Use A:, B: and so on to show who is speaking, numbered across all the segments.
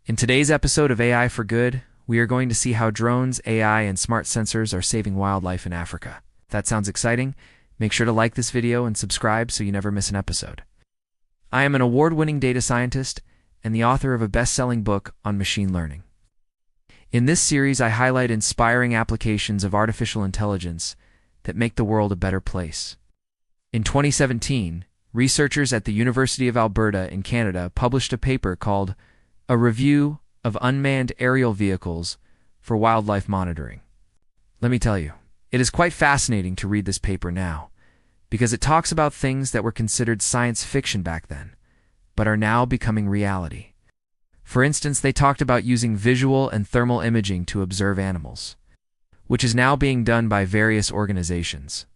A: In today's episode of AI for Good, we are going to see how drones, AI, and smart sensors are saving wildlife in Africa. If that sounds exciting, make sure to like this video and subscribe so you never miss an episode. I am an award-winning data scientist and the author of a best-selling book on machine learning. In this series, I highlight inspiring applications of artificial intelligence that make the world a better place. In 2017, researchers at the University of Alberta in Canada published a paper called A Review of Unmanned Aerial Vehicles for Wildlife Monitoring. Let me tell you, it is quite fascinating to read this paper now, because it talks about things that were considered science fiction back then, but are now becoming reality. For instance, they talked about using visual and thermal imaging to observe animals, which is now being done by various organizations.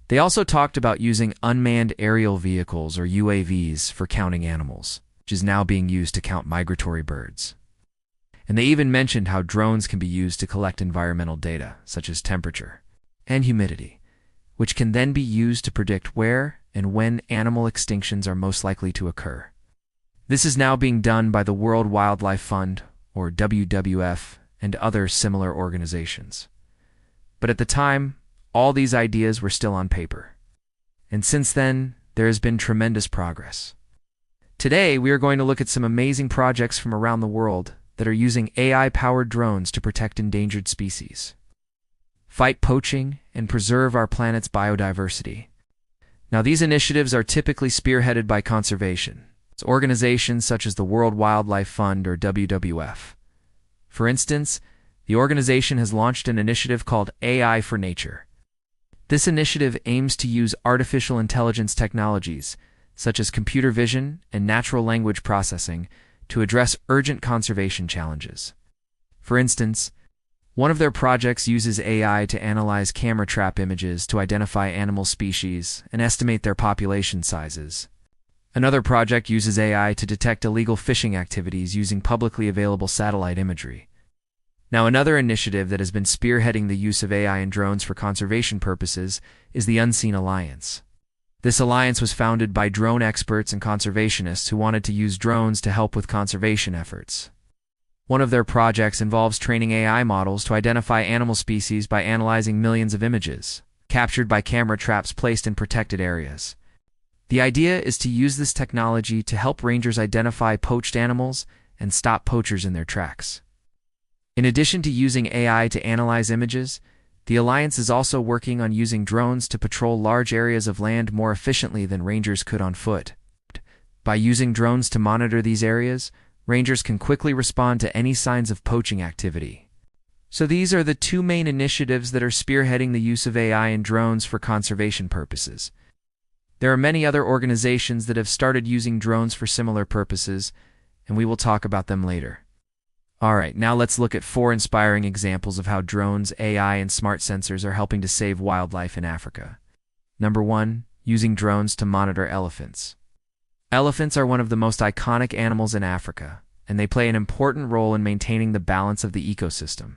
A: They also talked about using unmanned aerial vehicles, or UAVs, for counting animals, which is now being used to count migratory birds. And they even mentioned how drones can be used to collect environmental data, such as temperature and humidity, which can then be used to predict where and when animal extinctions are most likely to occur. This is now being done by the World Wildlife Fund, or WWF, and other similar organizations. But at the time, all these ideas were still on paper. And since then, there has been tremendous progress. Today, we are going to look at some amazing projects from around the world that are using AI-powered drones to protect endangered species, fight poaching, and preserve our planet's biodiversity. Now, these initiatives are typically spearheaded by conservation. It's organizations such as the World Wildlife Fund, or WWF. For instance, the organization has launched an initiative called AI for Nature. This initiative aims to use artificial intelligence technologies, such as computer vision and natural language processing, to address urgent conservation challenges. For instance, one of their projects uses AI to analyze camera trap images to identify animal species and estimate their population sizes. Another project uses AI to detect illegal fishing activities using publicly available satellite imagery. Now, another initiative that has been spearheading the use of AI and drones for conservation purposes is the Unseen Alliance. This alliance was founded by drone experts and conservationists who wanted to use drones to help with conservation efforts. One of their projects involves training AI models to identify animal species by analyzing millions of images captured by camera traps placed in protected areas. The idea is to use this technology to help rangers identify poached animals and stop poachers in their tracks. In addition to using AI to analyze images, the Alliance is also working on using drones to patrol large areas of land more efficiently than rangers could on foot. By using drones to monitor these areas, rangers can quickly respond to any signs of poaching activity. So these are the two main initiatives that are spearheading the use of AI and drones for conservation purposes. There are many other organizations that have started using drones for similar purposes, and we will talk about them later. Alright, now let's look at 4 inspiring examples of how drones, AI, and smart sensors are helping to save wildlife in Africa. Number 1. Using drones to monitor elephants. Elephants are one of the most iconic animals in Africa, and they play an important role in maintaining the balance of the ecosystem.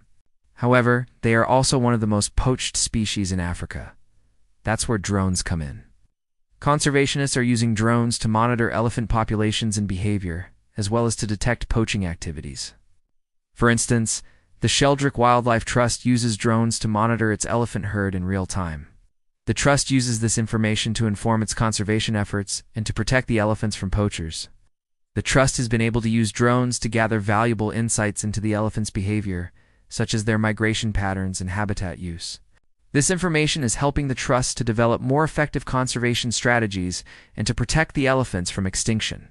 A: However, they are also one of the most poached species in Africa. That's where drones come in. Conservationists are using drones to monitor elephant populations and behavior, as well as to detect poaching activities. For instance, the Sheldrick Wildlife Trust uses drones to monitor its elephant herd in real time. The trust uses this information to inform its conservation efforts and to protect the elephants from poachers. The trust has been able to use drones to gather valuable insights into the elephants' behavior, such as their migration patterns and habitat use. This information is helping the trust to develop more effective conservation strategies and to protect the elephants from extinction.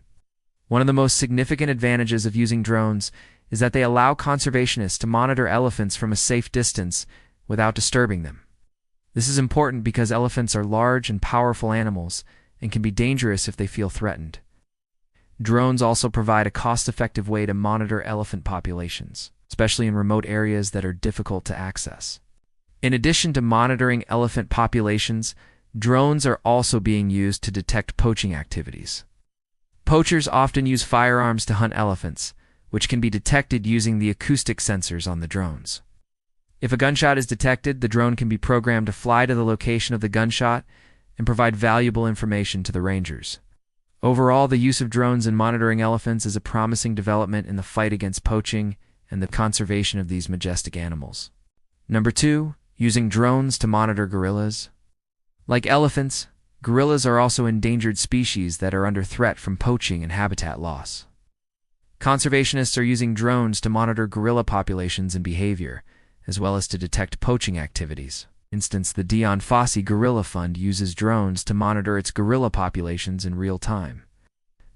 A: One of the most significant advantages of using drones is that they allow conservationists to monitor elephants from a safe distance without disturbing them. This is important because elephants are large and powerful animals and can be dangerous if they feel threatened. Drones also provide a cost-effective way to monitor elephant populations, especially in remote areas that are difficult to access. In addition to monitoring elephant populations, drones are also being used to detect poaching activities. Poachers often use firearms to hunt elephants, which can be detected using the acoustic sensors on the drones. If a gunshot is detected, the drone can be programmed to fly to the location of the gunshot and provide valuable information to the rangers. Overall, the use of drones in monitoring elephants is a promising development in the fight against poaching and the conservation of these majestic animals. Number 2. Using drones to monitor gorillas. Like elephants, gorillas are also endangered species that are under threat from poaching and habitat loss. Conservationists are using drones to monitor gorilla populations and behavior, as well as to detect poaching activities. For instance, the Dian Fossey Gorilla Fund uses drones to monitor its gorilla populations in real time.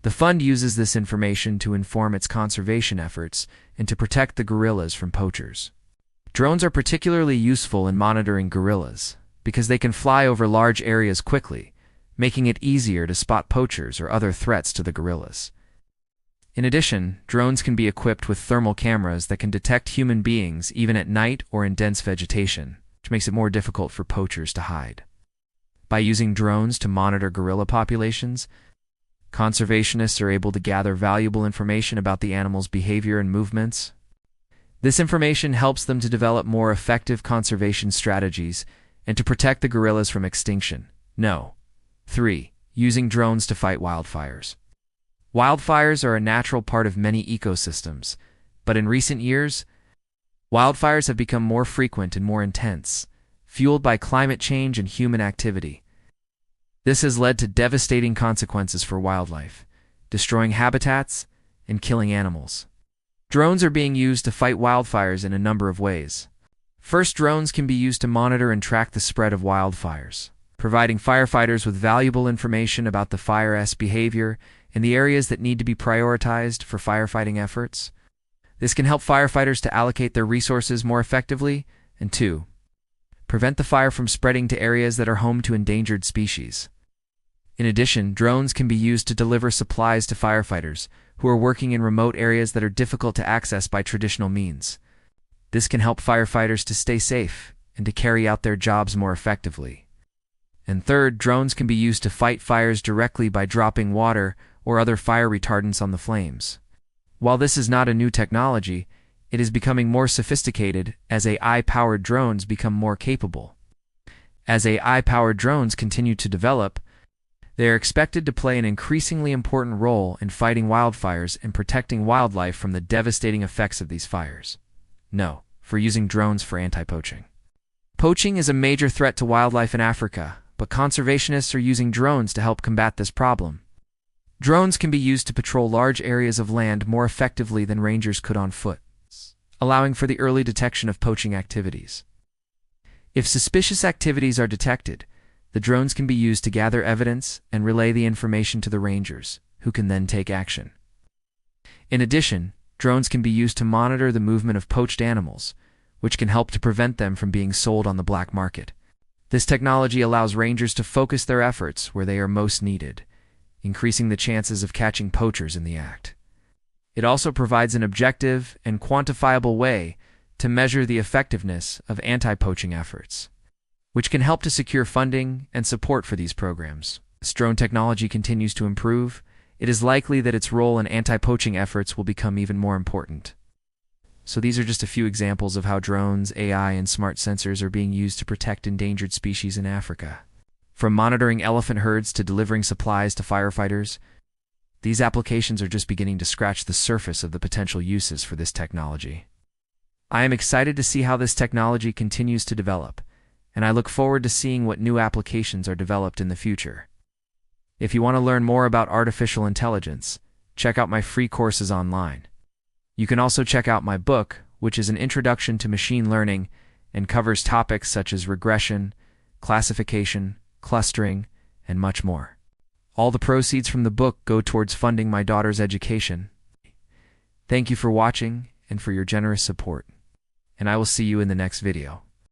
A: The fund uses this information to inform its conservation efforts and to protect the gorillas from poachers. Drones are particularly useful in monitoring gorillas because they can fly over large areas quickly, making it easier to spot poachers or other threats to the gorillas. In addition, drones can be equipped with thermal cameras that can detect human beings even at night or in dense vegetation, which makes it more difficult for poachers to hide. By using drones to monitor gorilla populations, conservationists are able to gather valuable information about the animal's behavior and movements. This information helps them to develop more effective conservation strategies and to protect the gorillas from extinction. 3. Using drones to fight wildfires. Wildfires are a natural part of many ecosystems, but in recent years, wildfires have become more frequent and more intense, fueled by climate change and human activity. This has led to devastating consequences for wildlife, destroying habitats and killing animals. Drones are being used to fight wildfires in a number of ways. First, drones can be used to monitor and track the spread of wildfires, providing firefighters with valuable information about the fire's behavior and the areas that need to be prioritized for firefighting efforts. This can help firefighters to allocate their resources more effectively, and 2. Prevent the fire from spreading to areas that are home to endangered species. In addition, drones can be used to deliver supplies to firefighters who are working in remote areas that are difficult to access by traditional means. This can help firefighters to stay safe and to carry out their jobs more effectively. And third, drones can be used to fight fires directly by dropping water or other fire retardants on the flames. While this is not a new technology, it is becoming more sophisticated as AI-powered drones become more capable. As AI-powered drones continue to develop, they are expected to play an increasingly important role in fighting wildfires and protecting wildlife from the devastating effects of these fires. For using drones for anti-poaching. Poaching is a major threat to wildlife in Africa, but conservationists are using drones to help combat this problem. Drones can be used to patrol large areas of land more effectively than rangers could on foot, allowing for the early detection of poaching activities. If suspicious activities are detected, the drones can be used to gather evidence and relay the information to the rangers, who can then take action. In addition, drones can be used to monitor the movement of poached animals, which can help to prevent them from being sold on the black market. This technology allows rangers to focus their efforts where they are most needed, increasing the chances of catching poachers in the act. It also provides an objective and quantifiable way to measure the effectiveness of anti-poaching efforts, which can help to secure funding and support for these programs. As drone technology continues to improve, it is likely that its role in anti-poaching efforts will become even more important. So these are just a few examples of how drones, AI, and smart sensors are being used to protect endangered species in Africa. From monitoring elephant herds to delivering supplies to firefighters, these applications are just beginning to scratch the surface of the potential uses for this technology. I am excited to see how this technology continues to develop, and I look forward to seeing what new applications are developed in the future. If you want to learn more about artificial intelligence, check out my free courses online. You can also check out my book, which is an introduction to machine learning and covers topics such as regression, classification, clustering, and much more. All the proceeds from the book go towards funding my daughter's education. Thank you for watching and for your generous support, and I will see you in the next video.